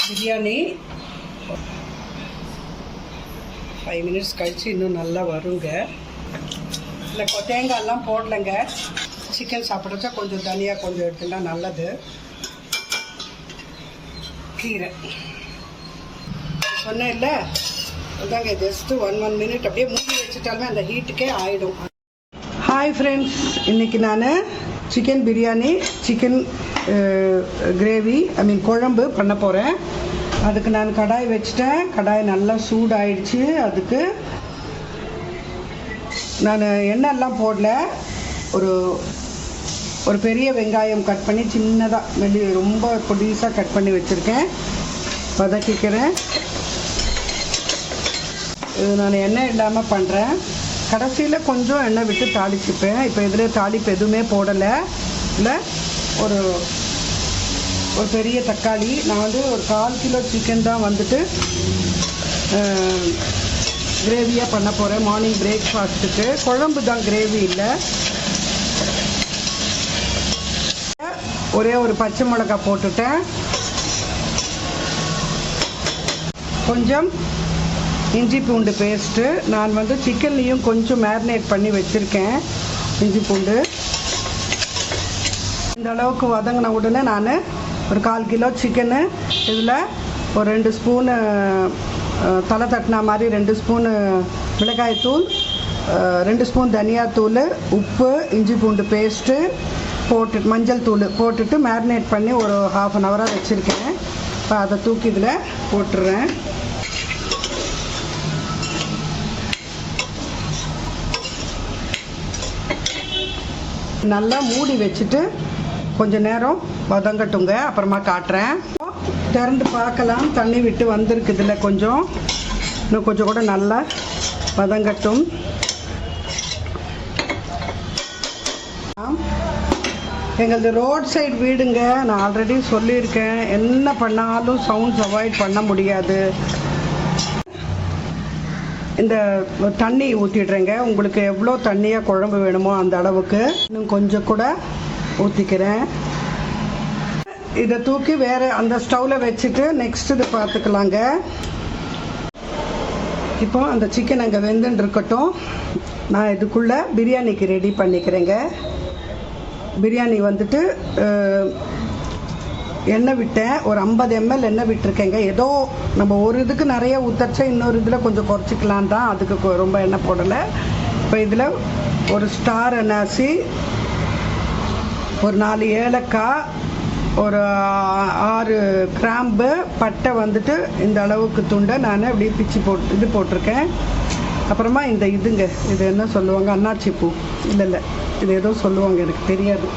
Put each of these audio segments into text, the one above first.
Biryani 5 minutes கழித்து இன்னும் நல்லா வருங்க. இல்லை தேங்காயெல்லாம் போடலைங்க. சிக்கன் சாப்பிட்றச்சா கொஞ்சம் தனியாக கொஞ்சம் எடுத்துட்டா நல்லது. கீரை சொன்னேன் இல்லை, அதாங்க ஜஸ்ட்டு 1 மினிட் அப்படியே மூடி வச்சுட்டாலுமே அந்த ஹீட்டுக்கே ஆகிடும். ஹாய் ஃப்ரெண்ட்ஸ், இன்றைக்கி நான் சிக்கன் பிரியாணி, சிக்கன் கிரேவி குழம்பு பண்ண போகிறேன். அதுக்கு நான் கடாய் வச்சுட்டேன். கடாய் நல்லா சூடாயிடுச்சு. அதுக்கு நான் எண்ணெய்லாம் போடல. ஒரு பெரிய வெங்காயம் கட் பண்ணி சின்னதாக ரொம்ப பொடிசாக கட் பண்ணி வச்சுருக்கேன். வதக்கிக்கிறேன். இது நான் எண்ணெய் இல்லாமல் பண்ணுறேன். கடைசியில் கொஞ்சம் எண்ணெய் விட்டு தாளிச்சுப்பேன். இப்போ இதில் தாளிப்பு எதுவுமே போடலை. இல்லை ஒரு பெரிய தக்காளி, நான் ஒரு 1/4 கிலோ சிக்கன் தான் கிரேவியாக பண்ண போகிறேன். மார்னிங் பிரேக்ஃபாஸ்ட்டுக்கு குழம்பு தான், கிரேவி இல்லை. ஒரே ஒரு பச்சை மிளகாய் போட்டுட்டேன். கொஞ்சம் இஞ்சி பூண்டு பேஸ்ட்டு. நான் சிக்கன்லேயும் கொஞ்சம் மேரினேட் பண்ணி வச்சுருக்கேன். இஞ்சி பூண்டு இந்த அளவுக்கு வதங்கின உடனே நான் ஒரு 1/4 கிலோ சிக்கனு, இதில் ஒரு 2 ஸ்பூனு தலை தட்டினா மாதிரி 2 ஸ்பூனு மிளகாய்த்தூள், 2 ஸ்பூன் தனியாத்தூள், உப்பு, இஞ்சி பூண்டு பேஸ்ட்டு போட்டு மஞ்சள் தூள் போட்டுட்டு மேரினேட் பண்ணி ஒரு 1/2 hour வச்சுருக்கேன். இப்போ அதை தூக்கி இதில் போட்டுடுறேன். நல்லா மூடி வச்சுட்டு கொஞ்சம் நேரம் வதங்கட்டுங்க, அப்புறமா காட்டுறேன். திறந்து பார்க்கலாம். தண்ணி விட்டு வந்திருக்கு. இதில் இன்னும் கொஞ்சம் கூட நல்லா வதங்கட்டும். எங்களது ரோட் சைடு வீடுங்க. நான் ஆல்ரெடி சொல்லியிருக்கேன், என்ன பண்ணாலும் சவுண்ட்ஸ் அவாய்ட் பண்ண முடியாது. இந்த தண்ணி ஊற்றிடுறேங்க. உங்களுக்கு எவ்வளோ தண்ணியாக குழம்பு வேணுமோ அந்த அளவுக்கு இன்னும் கொஞ்சம் கூட ஊற்றிக்கிறேன். இதை தூக்கி வேறு அந்த ஸ்டவ்வில் வச்சுட்டு நெக்ஸ்ட் இது பார்த்துக்கலாங்க. இப்போ அந்த சிக்கன் அங்கே வெந்துன்னு இருக்கட்டும். நான் இதுக்குள்ளே பிரியாணிக்கு ரெடி பண்ணிக்கிறேங்க. பிரியாணி எண்ணெய் விட்டேன். ஒரு 50 ml எண்ணெய் விட்டுருக்கேங்க. ஏதோ நம்ம ஒரு இதுக்கு நிறைய ஊற்றச்சா இன்னொரு இதில் கொஞ்சம் குறைச்சிக்கலாம் தான், அதுக்கு ரொம்ப எண்ணெய் போடலை. இப்போ இதில் ஒரு ஸ்டார் அன்னாசி, ஒரு 4 ஏலக்காய், ஒரு 6 கிராம்பு, பட்டை இந்த அளவுக்கு துண்டை நான் அப்படியே பிச்சு போட்டிருக்கேன். அப்புறமா இது என்ன சொல்லுவாங்க, அன்னாச்சி பூ, இல்லை இது ஏதோ சொல்லுவாங்க, எனக்கு தெரியாது.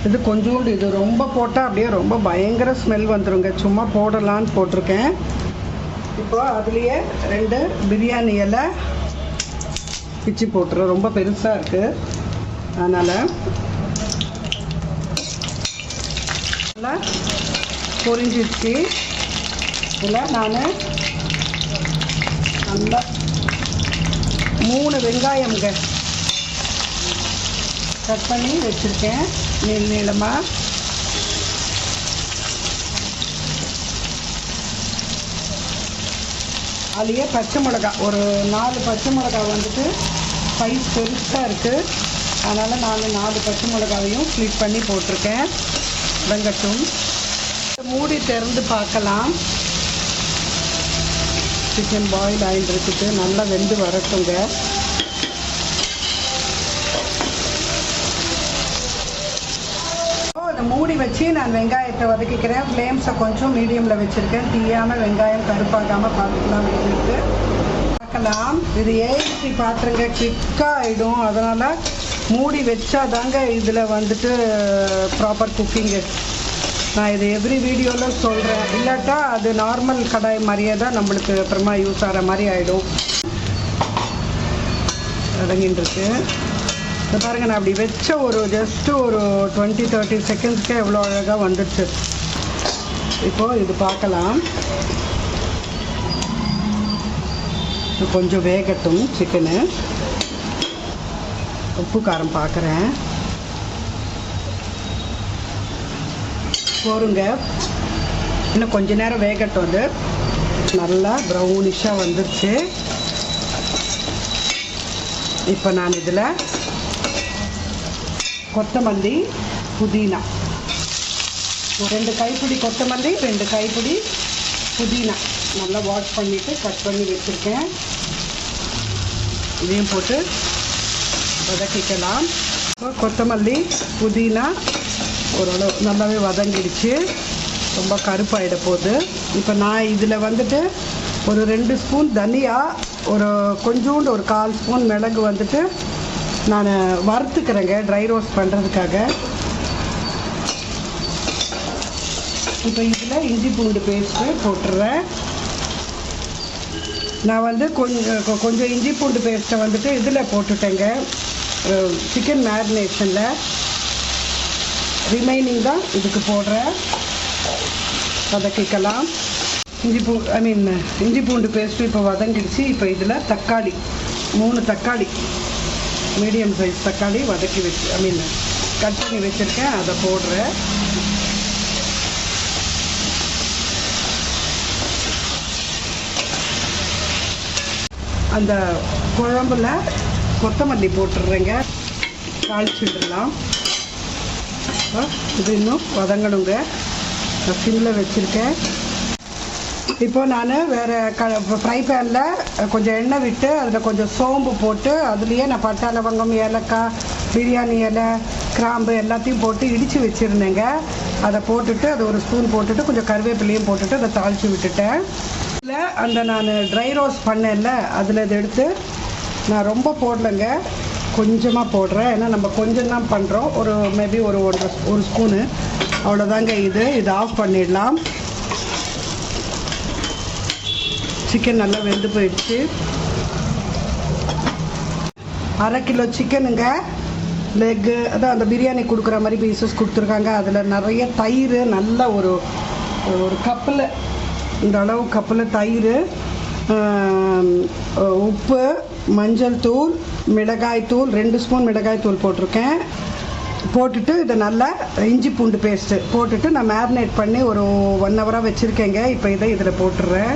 இது கொஞ்சோண்டு, இது ரொம்ப போட்டால் அப்படியே ரொம்ப பயங்கர ஸ்மெல் வந்துடுங்க. சும்மா போடலான்னு போட்டிருக்கேன். இப்போ அதுலேயே 2 பிரியாணி இலை பிச்சு போட்டுறேன். ரொம்ப பெருசாக இருக்குது, அதனால் நல்லா பொரிஞ்சிடுச்சு. இதில் நான் நல்லா 3 வெங்காயம்ங்க கட் பண்ணி வச்சுருக்கேன் நீளமாக. அதுலேயே பச்சை மிளகாய், ஒரு 4 பச்சை மிளகாய் சைஸ் பெருசாக இருக்குது, அதனால் நான் 4 பச்சை மிளகாவையும் ஸ்ப்ளிட் பண்ணி போட்டிருக்கேன். வெங்கட்டும் மூடி திறந்து பார்க்கலாம். சிக்கன் பாயில் ஆகிட்டு நல்லா வெந்து வரட்டுங்க. மூடி வச்சு நான் வெங்காயத்தை வதக்கிக்கிறேன். ஃப்ளேம்ஸை கொஞ்சம் மீடியமில் வச்சுருக்கேன். தீயாமல் வெங்காயம் கருப்பாகாமல் பார்த்துக்கலாம் வச்சுருக்கு. பார்க்கலாம். இது ஏசி பாத்திரங்க, குயிக்காக ஆகிடும். அதனால் மூடி வச்சாதாங்க இதில் ப்ராப்பர் குக்கிங்கு. நான் இது எவ்ரி வீடியோவில் சொல்கிறேன். இல்லாட்டா அது நார்மல் கடாய் மாதிரியே தான் நம்மளுக்கு அப்புறமா யூஸ் ஆகிற மாதிரி ஆகிடும். அடங்கின்றிருக்கு. இது பாருங்கள், நான் அப்படி வச்ச ஜஸ்ட்டு ஒரு 20-30 செகண்ட்ஸ்க்கே எவ்வளோ அழகாக வந்துடுச்சு. இப்போது இது பார்க்கலாம். கொஞ்சம் வேகட்டும் சிக்கனு. உப்பு காரம் பார்க்குறேன். போருங்க. இன்னும் கொஞ்ச நேரம் வேகட்டும். அது நல்லா ப்ரௌனிஷாக வந்துருச்சு. இப்போ நான் இதில் கொத்தமல்லி, புதினா, 2 கைப்பிடி கொத்தமல்லி, 2 கைப்பிடி புதினா நல்லா வாஷ் பண்ணிவிட்டு கட் பண்ணி வச்சுருக்கேன். இதையும் போட்டு வதக்கிக்கலாம். கொத்தமல்லி, புதினா ஓரளவு நல்லாவே வதங்கிடுச்சு. ரொம்ப கருப்பாயிட போகுது. இப்போ நான் இதில் வந்துட்டு ஒரு 2 ஸ்பூன் தனியா, ஒரு கொஞ்சோண்டு ஒரு 1/4 ஸ்பூன் மிளகு வந்துட்டு நான் வறுத்துக்கிறேங்க ட்ரை ரோஸ்ட் பண்ணுறதுக்காக. இப்போ இதில் இஞ்சி பூண்டு பேஸ்ட்டு போட்டுடுறேன். நான் வந்து கொஞ்சம் இஞ்சி பூண்டு பேஸ்ட்டை வந்துட்டு இதில் போட்டுட்டேங்க, சிக்கன் மேரினேஷனில். ரிமைனிங் தான் இதுக்கு போடுறேன். வதக்கிக்கலாம். இஞ்சி பூண்டு பேஸ்ட்டு இப்போ வதங்கிடுச்சு. இப்போ இதில் தக்காளி, 3 தக்காளி, மீடியம் சைஸ் தக்காளி வதக்கி கட் பண்ணி வச்சுருக்கேன். அதை போடுறேன். அந்த குழம்புல கொத்தமல்லி போட்டுடுறேங்க, தாளிச்சுடலாம். இது இன்னும் வதங்கணுங்க. சிம்மில் வச்சுருக்கேன். இப்போ நான் வேறு ஃப்ரை பேனில் கொஞ்சம் எண்ணெய் விட்டு அதில் கொஞ்சம் சோம்பு போட்டு அதுலேயே நான் பட்டை, லவங்கம், ஏலக்காய், பிரியாணி இலை, கிராம்பு எல்லாத்தையும் போட்டு இடித்து வச்சுருந்தேங்க. அதை போட்டுட்டு அதை ஒரு ஸ்பூன் போட்டுட்டு கொஞ்சம் கருவேப்பிலையும் போட்டுட்டு அதை தாளித்து விட்டுட்டேன். இதில் அந்த நான் ட்ரை ரோஸ்ட் பண்ணேன்ல, அதில் இதை எடுத்து நான் ரொம்ப போடலைங்க, கொஞ்சமாக போடுறேன். ஏன்னா நம்ம கொஞ்சம் தான் பண்ணுறோம். ஒரு மேபி ஒரு ஸ்பூனு அவ்வளோதாங்க. இது ஆஃப் பண்ணிடலாம். சிக்கன் நல்லா வெந்து போயிடுச்சு. 1/2 கிலோ சிக்கனுங்க, லெக்கு, அதான் அந்த பிரியாணி கொடுக்குற மாதிரி பீசஸ் கொடுத்துருக்காங்க. அதில் நிறைய தயிர், நல்ல ஒரு கப்பில், இந்த அளவு கப்பில் தயிர், உப்பு, மஞ்சள் தூள், மிளகாய் தூள், 2 ஸ்பூன் மிளகாய் தூள் போட்டிருக்கேன். போட்டுட்டு இதை நல்லா இஞ்சி பூண்டு பேஸ்ட்டு போட்டுட்டு நான் மேரினேட் பண்ணி ஒரு 1 ஹவராக வச்சுருக்கேங்க. இப்போ இதை இதில் போட்டுடுறேன்.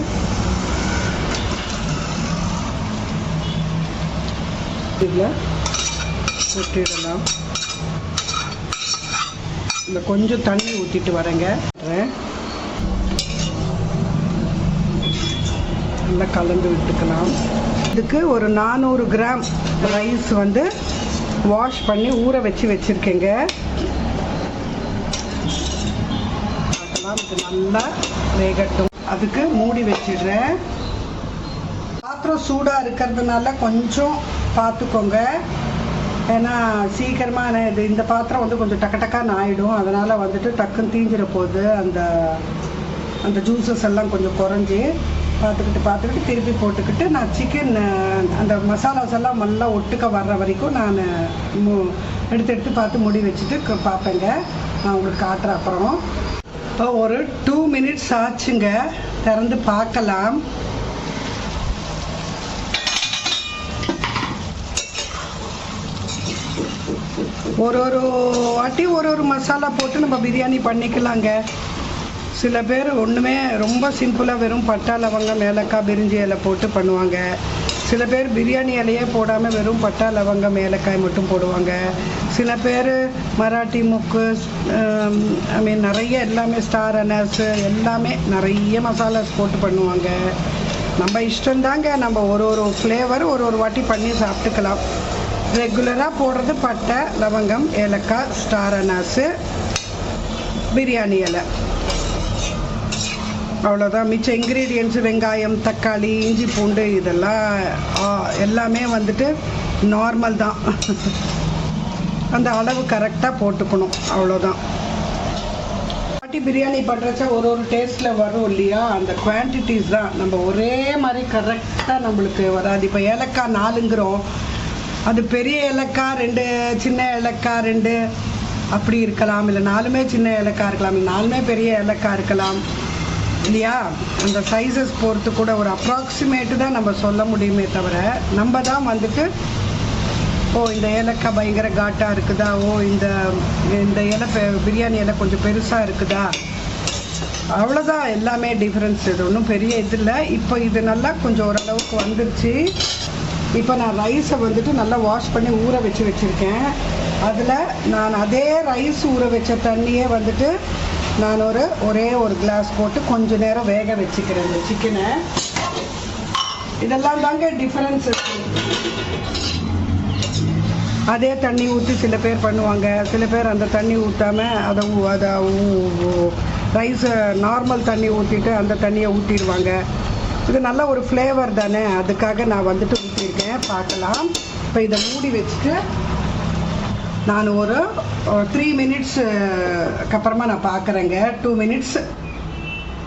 இதில் ஊற்றிடலாம். இந்த கொஞ்சம் தண்ணி ஊற்றிட்டு வரேங்க. நல்லா கலந்து விட்டுக்கலாம். இதுக்கு ஒரு 400 கிராம் ரைஸ் வந்து வாஷ் பண்ணி ஊற வச்சுருக்கேங்க. அதெல்லாம் இது நல்லா வேகட்டும். அதுக்கு மூடி வச்சிடுறேன். பாத்திரம் சூடாக இருக்கிறதுனால கொஞ்சம் பார்த்துக்கோங்க. ஏன்னா சீக்கிரமாக இந்த பாத்திரம் வந்து கொஞ்சம் டக்குன்னு ஆகிடும். அதனால் வந்துட்டு டக்குன்னு தீஞ்சிட போகுது. அந்த ஜூஸஸ் எல்லாம் கொஞ்சம் குறைஞ்சி பார்த்துக்கிட்டு திருப்பி போட்டுக்கிட்டு நான் சிக்கன் அந்த மசாலாஸ் எல்லாம் நல்லா ஒட்டுக்க வர்ற வரைக்கும் நான் எடுத்து பார்த்து மூடி வச்சுட்டு பார்ப்பேங்க. நான் உங்களுக்கு காட்டுறேன் அப்புறம். இப்போ ஒரு 2 மினிட்ஸ் ஆச்சுங்க. திறந்து பார்க்கலாம். ஒரு வாட்டி ஒரு மசாலா போட்டு நம்ம பிரியாணி பண்ணிக்கலாங்க. சில பேர் ஒன்றுமே ரொம்ப சிம்பிளாக வெறும் பட்டை, லவங்கம், ஏலக்காய், பிரிஞ்சி இலை போட்டு பண்ணுவாங்க. சில பேர் பிரியாணி இலையே போடாமல் வெறும் பட்டை, லவங்கம், ஏலக்காய் மட்டும் போடுவாங்க. சில பேர் மராட்டி முக்கு, நிறைய எல்லாமே ஸ்டார் அனஸ் எல்லாமே நிறைய மசாலாஸ் போட்டு பண்ணுவாங்க. நம்ம இஷ்டம்தாங்க. நம்ம ஒரு ஃப்ளேவர் ஒரு வாட்டி பண்ணி சாப்பிட்டுக்கலாம். ரெகுலராக போடுறது பட்டை, லவங்கம், ஏலக்காய், ஸ்டார் அனாஸு, பிரியாணி இலை, அவ்வளோதான். மிச்ச இன்க்ரீடியன்ட்ஸு வெங்காயம், தக்காளி, இஞ்சி பூண்டு இதெல்லாம் எல்லாமே வந்துட்டு நார்மல் தான். அந்த அளவு கரெக்டாக போட்டுக்கணும், அவ்வளோதான். பாட்டி பிரியாணி பண்ணுறச்சா ஒரு டேஸ்ட்டில் வரும் இல்லையா, அந்த குவான்டிட்டிஸ் தான். நம்ம ஒரே மாதிரி கரெக்டாக நம்மளுக்கு வராது. இப்போ ஏலக்காய் 4ங்கிறோம், அது பெரிய ஏலக்காய் 2, சின்ன ஏலக்காய் 2 அப்படி இருக்கலாம். இல்லை 4மே சின்ன ஏலக்காய் இருக்கலாம், இல்லை 4மே பெரிய ஏலக்காய் இருக்கலாம் இல்லையா. அந்த சைஸஸ் பொறுத்து கூட ஒரு அப்ராக்சிமேட்டு தான் நம்ம சொல்ல முடியுமே தவிர, நம்ம தான் வந்துட்டு ஓ இந்த ஏலக்காய் பயங்கர காட்டாக இருக்குதா, ஓ இந்த இந்த இலை பிரியாணி இலை கொஞ்சம் பெருசாக இருக்குதா, அவ்வளோதான். எல்லாமே டிஃப்ரென்ஸ், இது ஒன்றும் பெரிய இது இல்லை. இப்போ இது நல்லா கொஞ்சம் ஓரளவுக்கு வந்துருச்சு. இப்போ நான் ரைஸை வந்துட்டு நல்லா வாஷ் பண்ணி ஊற வச்சுருக்கேன். அதில் நான் அதே ரைஸ் ஊற வச்ச தண்ணியே வந்துட்டு நான் ஒரே ஒரு கிளாஸ் போட்டு கொஞ்ச நேரம் வேக வச்சுக்கிறேன் இந்த சிக்கனை. இதெல்லாம் தாங்க டிஃப்ரென்ஸ். அதே தண்ணி ஊற்றி சில பேர் பண்ணுவாங்க, சில பேர் அந்த தண்ணி ஊற்றாமல் அதை ரைஸை நார்மல் தண்ணி ஊற்றிட்டு அந்த தண்ணியை ஊற்றிடுவாங்க. இது நல்ல ஒரு ஃப்ளேவர் தானே, அதுக்காக நான் வந்துட்டு ஊற்றிருக்கேன். பார்க்கலாம். இப்போ இதை மூடி வச்சுட்டு நான் ஒரு 3 மினிட்ஸுக்கு அப்புறமா நான் பார்க்குறேங்க. 2 மினிட்ஸ்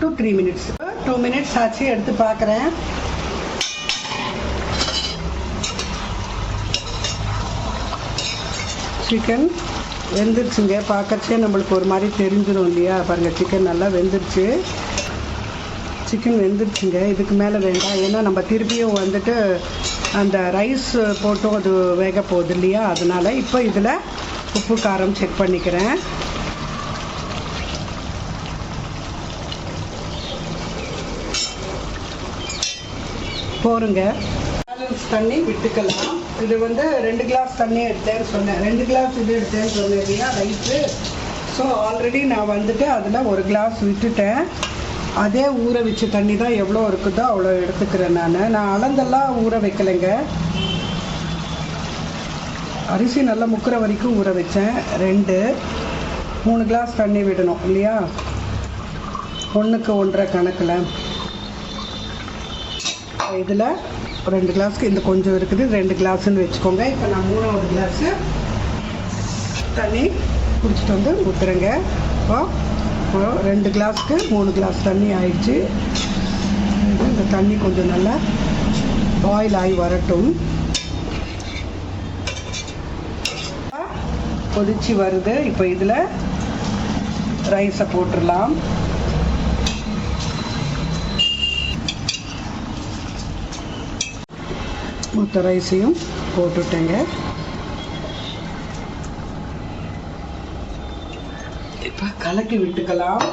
to 3 மினிட்ஸ் 2 மினிட்ஸ் ஆச்சு, எடுத்து பார்க்குறேன். சிக்கன் வெந்துருச்சுங்க. பார்க்கறச்சே நம்மளுக்கு ஒரு மாதிரி தெரிஞ்சிடும் இல்லையா? பாருங்கள், சிக்கன் நல்லா வெந்துருச்சு. சிக்கன் வெந்துருச்சுங்க. இதுக்கு மேலே வேண்டாம், ஏன்னா நம்ம திருப்பியும் வந்துட்டு அந்த ரைஸ் போட்டும் அது வேக போகுது இல்லையா? அதனால் இப்போ இதில் உப்பு காரம் செக் பண்ணிக்கிறேன். போருங்க. பேலன்ஸ் தண்ணி விட்டுக்கலாம். இது வந்து 2 கிளாஸ் தண்ணி எடுத்தேன்னு சொன்னேன், 2 கிளாஸ் இது எடுத்தேன்னு சொன்னேன் இல்லையா ரைஸு. ஸோ ஆல்ரெடி நான் வந்துட்டு அதில் 1 கிளாஸ் விட்டுட்டேன். அதே ஊற வச்ச தண்ணி தான் எவ்வளோ இருக்குதோ அவ்வளோ எடுத்துக்கிறேன். நான் அளந்தெல்லாம் ஊற வைக்கலைங்க. அரிசி நல்லா முக்கிற வரைக்கும் ஊற வச்சேன். 3 கிளாஸ் தண்ணி விடணும் இல்லையா? 1க்கு 1.5 கணக்கில். இதில் 2 கிளாஸ்க்கு இந்த கொஞ்சம் இருக்குது, 2 கிளாஸ்ன்னு வச்சுக்கோங்க. இப்போ நான் 3வது கிளாஸு தண்ணி குடிச்சிட்டு வந்து ஊற்றுறேங்க. இப்போ 2 கிளாஸ்க்கு 3 கிளாஸ் தண்ணி ஆயிடுச்சு. இந்த தண்ணி கொஞ்சம் நல்லா பாயில் ஆகி வரட்டும். கொதிச்சு வருது. இப்போ இதில் ரைஸை போட்டுடலாம். மொத்த ரைஸையும் போட்டுட்டேங்க. இப்போ கலக்கி விட்டுக்கலாம்.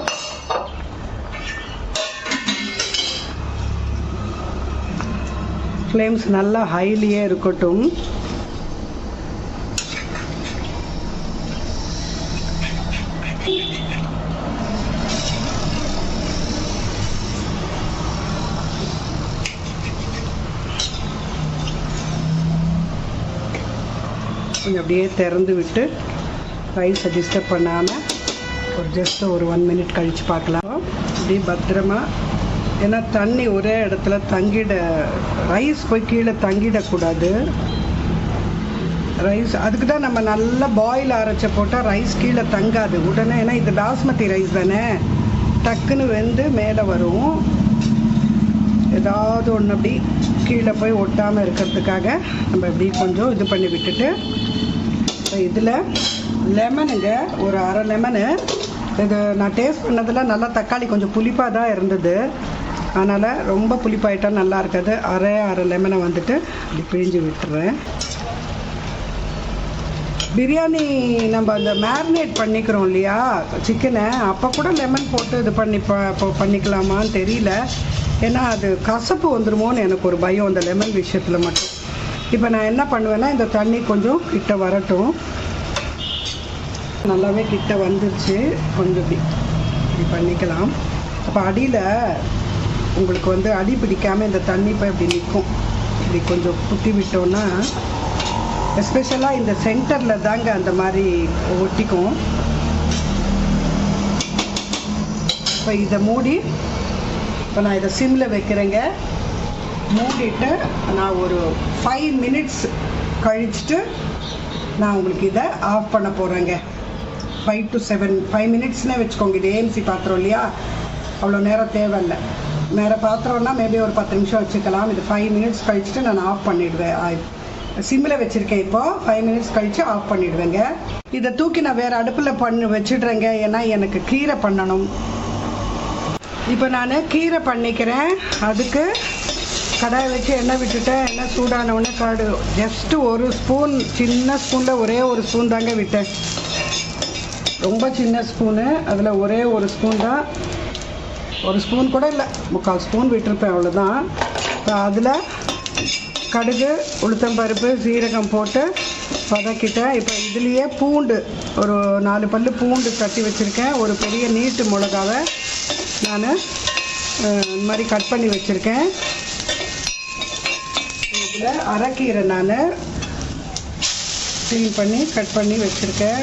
ஃப்ளேம்ஸ் நல்லா ஹைலியே இருக்கட்டும். கொஞ்சம் அப்படியே திறந்து விட்டு ரைஸை டிஸ்டர்ப் பண்ணாமல் ஜஸ்ட் ஒரு 1 மினிட் கழித்து பார்க்கலாம். அப்படியே பத்திரமா, ஏன்னா தண்ணி ஒரே இடத்துல ரைஸ் போய் கீழே தங்கிடக்கூடாது. ரைஸ் அதுக்கு தான் நம்ம நல்லா பாயில் அரைச்ச போட்டால் ரைஸ் கீழே தங்காது உடனே. ஏன்னா இது பாஸ்மதி ரைஸ் தானே, டக்குன்னு வெந்து மேலே வரும். ஏதாவது ஒன்று அப்படி கீழே போய் ஒட்டாமல் இருக்கிறதுக்காக நம்ம இப்படி கொஞ்சம் இது பண்ணி விட்டுட்டு, இப்போ இதில் லெமனுங்க, ஒரு 1/2 லெமனு. இது நான் டேஸ்ட் பண்ணதில் நல்லா தக்காளி கொஞ்சம் புளிப்பாக தான் இருந்தது, அதனால் ரொம்ப புளிப்பாயிட்டால் நல்லா இருக்காது. அரை லெமனை வந்துட்டு இப்படி பிழிஞ்சு விட்டுறேன். பிரியாணி நம்ம அந்த மேரினேட் பண்ணிக்கிறோம் இல்லையா சிக்கனை, அப்போ கூட லெமன் போட்டு இது பண்ணிக்கலாமான்னு தெரியல. ஏன்னா அது கசப்பு வந்துடுமோன்னு எனக்கு ஒரு பயம் அந்த லெமன் விஷயத்தில் மட்டும். இப்போ நான் என்ன பண்ணுவேன்னா, இந்த தண்ணி கொஞ்சம் கிட்ட வரட்டும். நல்லாவே கிட்ட வந்துருச்சு. கொஞ்சம் இப்படி பண்ணிக்கலாம். அப்போ அடியில் உங்களுக்கு வந்து அடி பிடிக்காமல் இந்த தண்ணி இப்போ இப்படி நிற்கும். இப்படி கொஞ்சம் குத்தி விட்டோன்னா, எஸ்பெஷலாக இந்த சென்டரில் தாங்க அந்த மாதிரி ஒட்டிக்கும். இப்போ இதை மூடி, இப்போ நான் இதை சிம்மில் வைக்கிறேங்க. மூடிட்டு நான் ஒரு 5 மினிட்ஸ் கழிச்சுட்டு நான் உங்களுக்கு இதை ஆஃப் பண்ண போகிறேங்க. 5 மினிட்ஸ்னே வச்சுக்கோங்க. இது ஏஎம்சி பாத்திரம் இல்லையா, அவ்வளோ நேரம் தேவையில்லை. வேறு பாத்திரம்னா மேபி ஒரு 10 நிமிஷம் வச்சுக்கலாம். இது 5 மினிட்ஸ் கழிச்சுட்டு நான் ஆஃப் பண்ணிவிடுவேன். சிம்மில் வச்சுருக்கேன். இப்போது 5 மினிட்ஸ் கழித்து ஆஃப் பண்ணிவிடுவேங்க. இதை தூக்கி நான் வேறு அடுப்பில் வச்சிடுறேங்க, ஏன்னா எனக்கு கீரை பண்ணணும். இப்போ நான் கீரை பண்ணிக்கிறேன். அதுக்கு கடாயை வச்சு எண்ணெய் விட்டுட்டேன். எண்ணெய் சூடான உடனே ஜஸ்ட்டு ஒரு ஸ்பூன், சின்ன ஸ்பூனில் ஒரே ஒரு ஸ்பூன் தாங்க விட்டேன். ரொம்ப சின்ன ஸ்பூனு, அதில் ஒரே ஒரு ஸ்பூன் தான், ஒரு ஸ்பூன் கூட இல்லை, 3/4 ஸ்பூன் விட்டுருப்பேன், அவ்வளோதான். அதில் கடுகு, உளுத்தம்பருப்பு, சீரகம் போட்டு வதக்கிட்டேன். இப்போ இதுலேயே பூண்டு, ஒரு 4 பல்லு பூண்டு தட்டி வச்சுருக்கேன். ஒரு பெரிய நீட்டு மிளகாவை நான் இந்த மாதிரி கட் பண்ணி வச்சுருக்கேன். இதில் அரைக்கீரை நான் க்ளீன் பண்ணி கட் பண்ணி வச்சுருக்கேன்.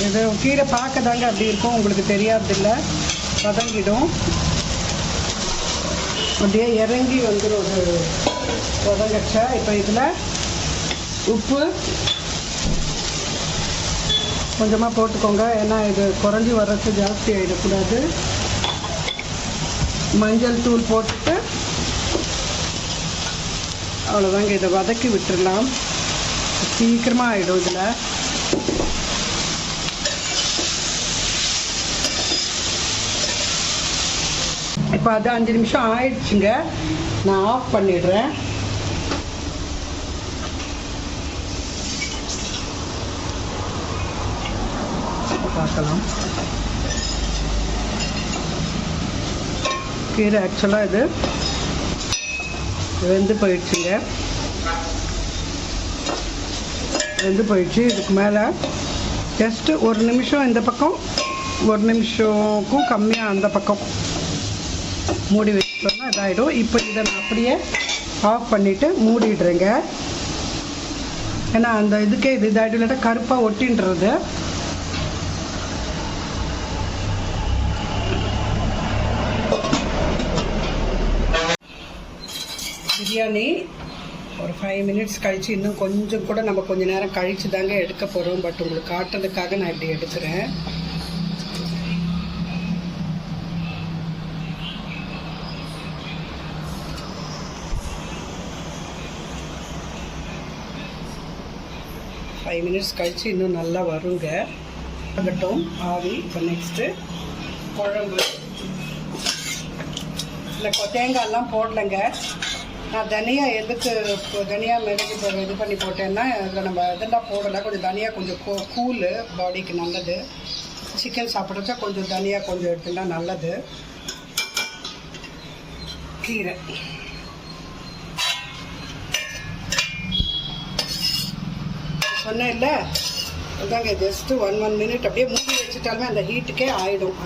இது கீரை பார்க்க தாங்க அப்படி இருக்கும், உங்களுக்கு தெரியாதில்ல, வதங்கிடும். அப்படியே இறங்கி வந்துடும் ஒரு வதங்கச்சா. இப்போ இதில் உப்பு கொஞ்சமாக போட்டுக்கோங்க, ஏன்னா இது குறைஞ்சி வர்றது ஜாஸ்தி ஆகிடக்கூடாது. மஞ்சள் தூள் போட்டுட்டு அவ்வளோதாங்க. இதை வதக்கி விட்டுடலாம், சீக்கிரமாக ஆகிடும் இதில். இப்போ அது 5 நிமிஷம் ஆயிடுச்சுங்க, நான் ஆஃப் பண்ணிடுறேன். பார்க்கலாம். கீரை ஆக்சுவலாக இது வெந்து போயிடுச்சுங்க, வெந்து போயிடுச்சு. இதுக்கு மேலே ஜஸ்ட்டு 1 நிமிஷம் இந்த பக்கம், 1 நிமிஷமுக்கும் கம்மியாக அந்த பக்கம் மூடி வச்சுட்டோம்னா இதாகிடும். இப்போ இதை நான் அப்படியே ஆஃப் பண்ணிவிட்டு மூடிடுறேங்க, ஏன்னா அந்த இதுக்கே இது இதாகிடும், இல்லாட்டா கருப்பாக ஒட்டின்றது. பிரியாணி ஒரு 5 மினிட்ஸ் கழித்து, இன்னும் கொஞ்சம் கூட நம்ம கொஞ்சம் நேரம் கழித்து தாங்க எடுக்க போகிறோம். பட் உங்களுக்கு காட்டுறதுக்காக நான் இப்படி எடுக்கிறேன். ஃபைவ் மினிட்ஸ் கழித்து இன்னும் நல்லா வருங்க. ஆகட்டும் ஆவி. இப்போ நெக்ஸ்ட்டு குழம்பு. இல்லை தேங்காயெல்லாம் போடலைங்க, நான் தனியாக எதுக்கு தனியாக மிளகு இது பண்ணி போட்டேன்னா, அதில் நம்ம இதெல்லாம் போடலை. கொஞ்சம் தனியாக கொஞ்சம் கூலு, பாடிக்கு நல்லது. சிக்கன் சாப்பிட்றச்சா கொஞ்சம் தனியாக கொஞ்சம் எடுத்துனா நல்லது. கீரை சொன்னேன் இல்லை, அதாங்க ஜஸ்ட்டு 1 மினிட் அப்படியே மூடி வச்சுட்டாலுமே அந்த ஹீட்டுக்கே ஆகிடும்.